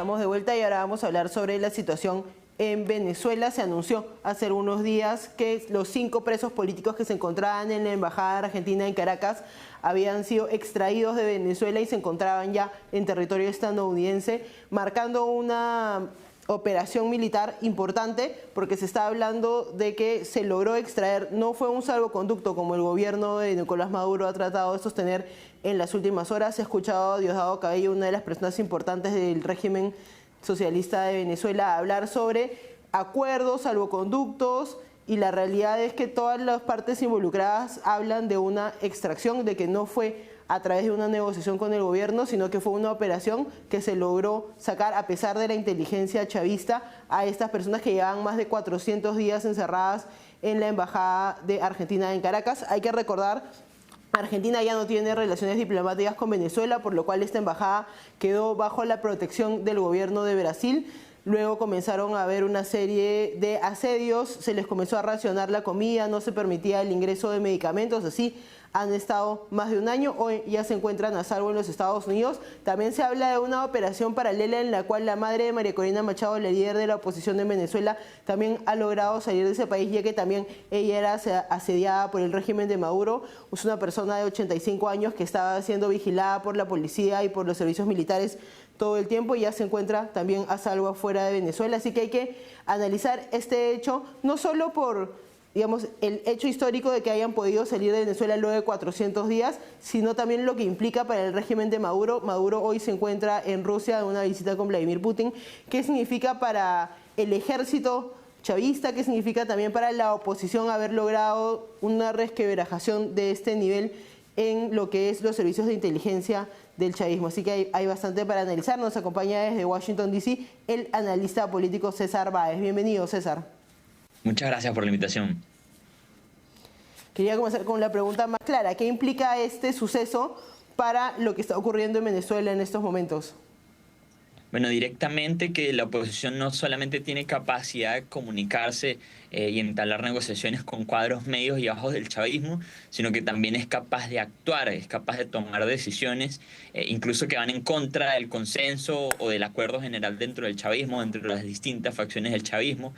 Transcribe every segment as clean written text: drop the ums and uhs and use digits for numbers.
Estamos de vuelta y ahora vamos a hablar sobre la situación en Venezuela. Se anunció hace unos días que los 5 presos políticos que se encontraban en la Embajada Argentina en Caracas habían sido extraídos de Venezuela y se encontraban ya en territorio estadounidense, marcando una operación militar importante, porque se está hablando de que se logró extraer, no fue un salvoconducto como el gobierno de Nicolás Maduro ha tratado de sostener en las últimas horas. Se ha escuchado a Diosdado Cabello, una de las personas importantes del régimen socialista de Venezuela, hablar sobre acuerdos, salvoconductos, y la realidad es que todas las partes involucradas hablan de una extracción, de que no fue a través de una negociación con el gobierno, sino que fue una operación que se logró sacar, a pesar de la inteligencia chavista, a estas personas que llevaban más de 400 días encerradas en la Embajada de Argentina en Caracas. Hay que recordar, Argentina ya no tiene relaciones diplomáticas con Venezuela, por lo cual esta embajada quedó bajo la protección del gobierno de Brasil. Luego comenzaron a haber una serie de asedios, se les comenzó a racionar la comida, no se permitía el ingreso de medicamentos, así han estado más de un año, hoy ya se encuentran a salvo en los Estados Unidos. También se habla de una operación paralela en la cual la madre de María Corina Machado, la líder de la oposición en Venezuela, también ha logrado salir de ese país, ya que también ella era asediada por el régimen de Maduro. Es una persona de 85 años que estaba siendo vigilada por la policía y por los servicios militares todo el tiempo, y ya se encuentra también a salvo afuera de Venezuela. Así que hay que analizar este hecho, no solo por, digamos, el hecho histórico de que hayan podido salir de Venezuela luego de 400 días, sino también lo que implica para el régimen de Maduro. Maduro hoy se encuentra en Rusia en una visita con Vladimir Putin. ¿Qué significa para el ejército chavista? ¿Qué significa también para la oposición haber logrado una resquebrajación de este nivel en lo que es los servicios de inteligencia del chavismo? Así que hay bastante para analizar. Nos acompaña desde Washington, D.C. el analista político César Báez. Bienvenido, César. Muchas gracias por la invitación. Quería comenzar con la pregunta más clara. ¿Qué implica este suceso para lo que está ocurriendo en Venezuela en estos momentos? Bueno, directamente que la oposición no solamente tiene capacidad de comunicarse y entablar negociaciones con cuadros medios y bajos del chavismo, sino que también es capaz de actuar, es capaz de tomar decisiones, incluso que van en contra del consenso o del acuerdo general dentro del chavismo, dentro de las distintas facciones del chavismo,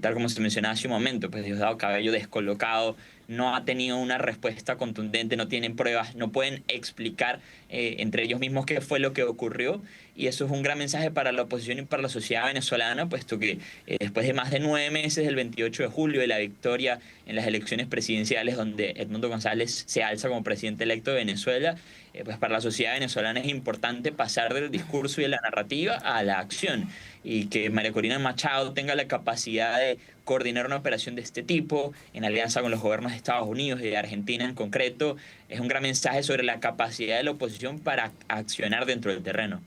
tal como se mencionaba hace un momento, pues Diosdado Cabello descolocado, no ha tenido una respuesta contundente, no tienen pruebas, no pueden explicar entre ellos mismos qué fue lo que ocurrió, y eso es un gran mensaje para la oposición y para la sociedad venezolana, puesto que después de más de 9 meses, del 28 de julio, de la victoria en las elecciones presidenciales donde Edmundo González se alza como presidente electo de Venezuela, pues para la sociedad venezolana es importante pasar del discurso y de la narrativa a la acción, y que María Corina Machado tenga la capacidad de coordinar una operación de este tipo en alianza con los gobiernos de Estados Unidos y de Argentina en concreto, es un gran mensaje sobre la capacidad de la oposición para accionar dentro del terreno.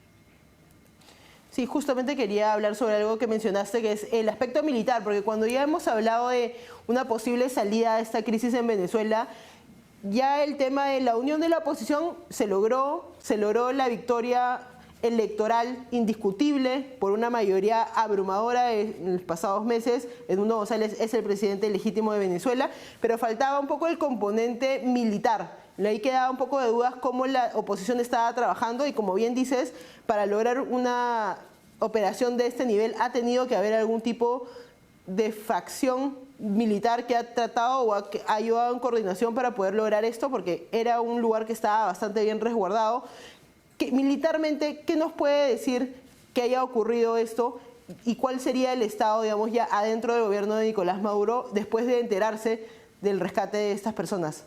Sí, justamente quería hablar sobre algo que mencionaste, que es el aspecto militar, porque cuando ya hemos hablado de una posible salida de esta crisis en Venezuela, ya el tema de la unión de la oposición se logró la victoria electoral indiscutible por una mayoría abrumadora en los pasados meses. Edmundo González es el presidente legítimo de Venezuela, pero faltaba un poco el componente militar. Ahí quedaba un poco de dudas cómo la oposición estaba trabajando, y como bien dices, para lograr una operación de este nivel ha tenido que haber algún tipo de facción militar que ha tratado o ha ayudado en coordinación para poder lograr esto, porque era un lugar que estaba bastante bien resguardado. Militarmente, ¿qué nos puede decir que haya ocurrido esto y cuál sería el estado, digamos, ya adentro del gobierno de Nicolás Maduro después de enterarse del rescate de estas personas?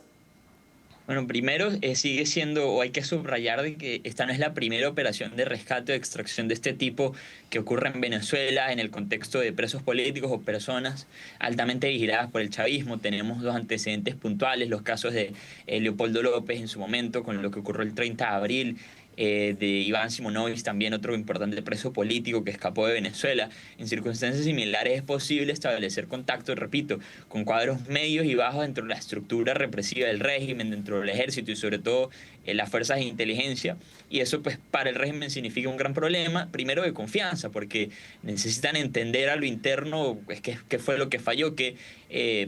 Bueno, primero sigue siendo, o hay que subrayar de que esta no es la primera operación de rescate o extracción de este tipo que ocurre en Venezuela en el contexto de presos políticos o personas altamente vigiladas por el chavismo. Tenemos 2 antecedentes puntuales, los casos de Leopoldo López en su momento, con lo que ocurrió el 30 de abril, de Iván Simonovic, también otro importante preso político que escapó de Venezuela. En circunstancias similares es posible establecer contacto, repito, con cuadros medios y bajos dentro de la estructura represiva del régimen, dentro del ejército y sobre todo las fuerzas de inteligencia, y eso pues para el régimen significa un gran problema, primero de confianza, porque necesitan entender a lo interno pues, qué fue lo que falló, que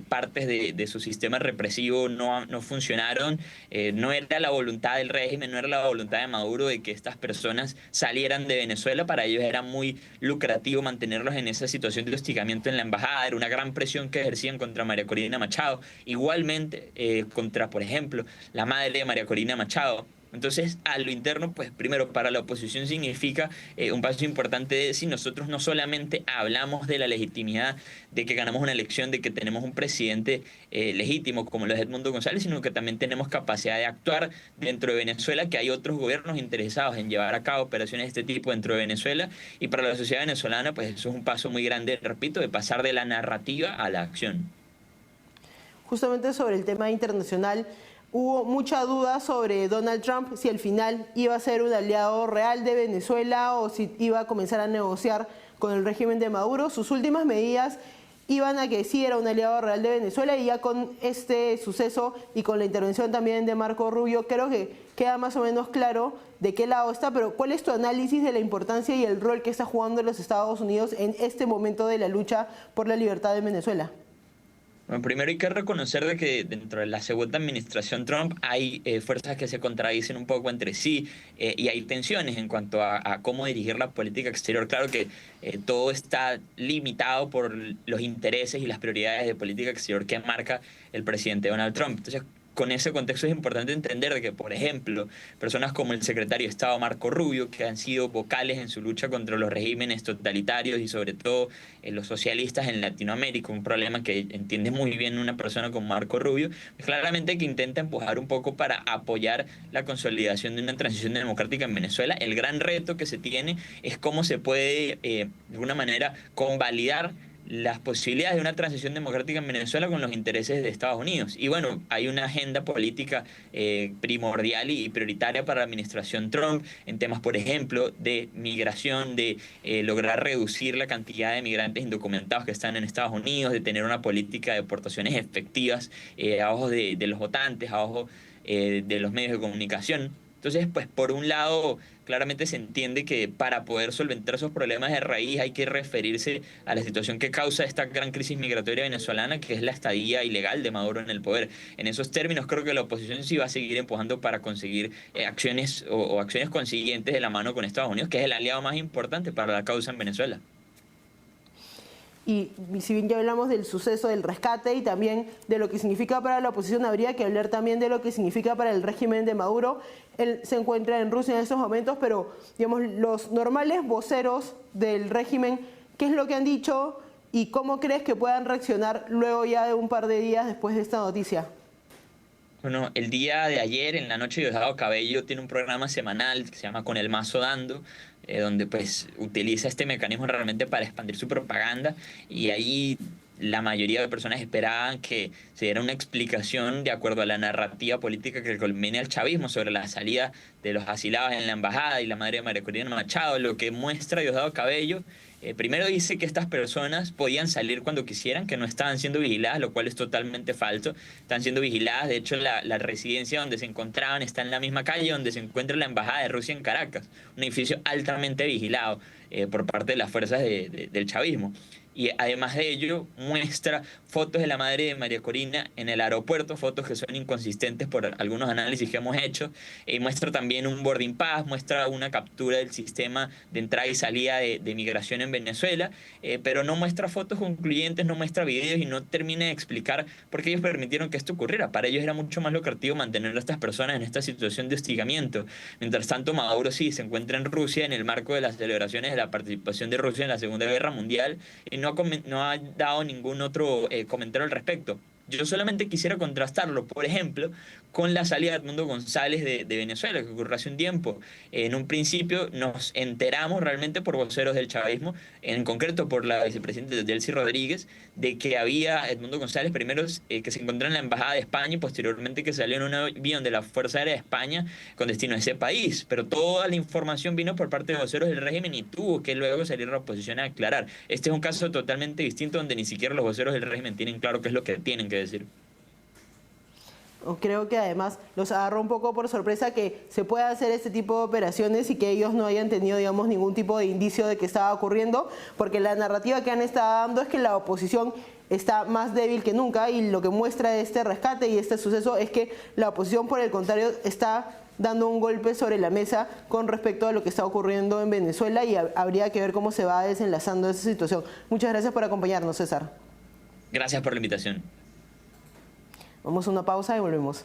partes de su sistema represivo no funcionaron, no era la voluntad del régimen, no era la voluntad de Maduro Maduro de que estas personas salieran de Venezuela. Para ellos era muy lucrativo mantenerlos en esa situación de hostigamiento en la embajada. Era una gran presión que ejercían contra María Corina Machado. Igualmente contra, por ejemplo, la madre de María Corina Machado. Entonces, a lo interno, pues primero para la oposición significa un paso importante de si nosotros no solamente hablamos de la legitimidad de que ganamos una elección, de que tenemos un presidente legítimo como lo es Edmundo González, sino que también tenemos capacidad de actuar dentro de Venezuela, que hay otros gobiernos interesados en llevar a cabo operaciones de este tipo dentro de Venezuela, y para la sociedad venezolana, pues eso es un paso muy grande, repito, de pasar de la narrativa a la acción. Justamente sobre el tema internacional, hubo mucha duda sobre Donald Trump, si al final iba a ser un aliado real de Venezuela o si iba a comenzar a negociar con el régimen de Maduro. Sus últimas medidas iban a que sí era un aliado real de Venezuela, y ya con este suceso y con la intervención también de Marco Rubio, creo que queda más o menos claro de qué lado está. Pero ¿cuál es tu análisis de la importancia y el rol que está jugando los Estados Unidos en este momento de la lucha por la libertad en Venezuela? Bueno, primero hay que reconocer de que dentro de la segunda administración Trump hay fuerzas que se contradicen un poco entre sí, y hay tensiones en cuanto a cómo dirigir la política exterior. Claro que todo está limitado por los intereses y las prioridades de política exterior que marca el presidente Donald Trump. Entonces, con ese contexto es importante entender de que, por ejemplo, personas como el secretario de Estado Marco Rubio, que han sido vocales en su lucha contra los regímenes totalitarios y sobre todo los socialistas en Latinoamérica, un problema que entiende muy bien una persona como Marco Rubio, pues claramente que intenta empujar un poco para apoyar la consolidación de una transición democrática en Venezuela. El gran reto que se tiene es cómo se puede, de alguna manera, convalidar las posibilidades de una transición democrática en Venezuela con los intereses de Estados Unidos. Y bueno, hay una agenda política primordial y prioritaria para la administración Trump en temas, por ejemplo, de migración, de lograr reducir la cantidad de migrantes indocumentados que están en Estados Unidos, de tener una política de deportaciones efectivas a ojos de los votantes, a ojos de los medios de comunicación. Entonces, pues por un lado, claramente se entiende que para poder solventar esos problemas de raíz hay que referirse a la situación que causa esta gran crisis migratoria venezolana, que es la estadía ilegal de Maduro en el poder. En esos términos, creo que la oposición sí va a seguir empujando para conseguir acciones o acciones consiguientes de la mano con Estados Unidos, que es el aliado más importante para la causa en Venezuela. Y si bien ya hablamos del suceso del rescate y también de lo que significa para la oposición, habría que hablar también de lo que significa para el régimen de Maduro. Él se encuentra en Rusia en estos momentos, pero digamos, los normales voceros del régimen, ¿qué es lo que han dicho y cómo crees que puedan reaccionar luego ya de un par de días después de esta noticia? Bueno, el día de ayer, en la noche, Diosdado Cabello tiene un programa semanal que se llama Con el Mazo Dando, donde pues utiliza este mecanismo realmente para expandir su propaganda, y ahí la mayoría de personas esperaban que se diera una explicación de acuerdo a la narrativa política que conviene al chavismo sobre la salida de los asilados en la embajada y la madre de María Corina Machado. Lo que muestra Diosdado Cabello, primero dice que estas personas podían salir cuando quisieran, que no estaban siendo vigiladas, lo cual es totalmente falso. Están siendo vigiladas. De hecho, la residencia donde se encontraban está en la misma calle donde se encuentra la embajada de Rusia en Caracas, un edificio altamente vigilado por parte de las fuerzas del chavismo. Y además de ello, muestra fotos de la madre de María Corina en el aeropuerto, fotos que son inconsistentes por algunos análisis que hemos hecho. Muestra también un boarding pass, muestra una captura del sistema de entrada y salida de migración en Venezuela, pero no muestra fotos concluyentes, no muestra videos y no termina de explicar por qué ellos permitieron que esto ocurriera. Para ellos era mucho más lucrativo mantener a estas personas en esta situación de hostigamiento. Mientras tanto, Maduro sí se encuentra en Rusia en el marco de las celebraciones de la participación de Rusia en la Segunda Guerra Mundial, y no ha dado ningún otro comentario al respecto. Yo solamente quisiera contrastarlo, por ejemplo, con la salida de Edmundo González de Venezuela, que ocurrió hace un tiempo. En un principio nos enteramos realmente por voceros del chavismo, en concreto por la vicepresidenta Delcy Rodríguez, de que había Edmundo González, primero que se encontró en la Embajada de España y posteriormente que salió en un avión de la Fuerza Aérea de España con destino a ese país. Pero toda la información vino por parte de voceros del régimen y tuvo que luego salir la oposición a aclarar. Este es un caso totalmente distinto donde ni siquiera los voceros del régimen tienen claro qué es lo que tienen que decir. Creo que además los agarró un poco por sorpresa que se pueda hacer este tipo de operaciones y que ellos no hayan tenido, digamos, ningún tipo de indicio de que estaba ocurriendo, porque la narrativa que han estado dando es que la oposición está más débil que nunca, y lo que muestra este rescate y este suceso es que la oposición, por el contrario, está dando un golpe sobre la mesa con respecto a lo que está ocurriendo en Venezuela y habría que ver cómo se va desenlazando esa situación. Muchas gracias por acompañarnos, César. Gracias por la invitación. Vamos a una pausa y volvemos.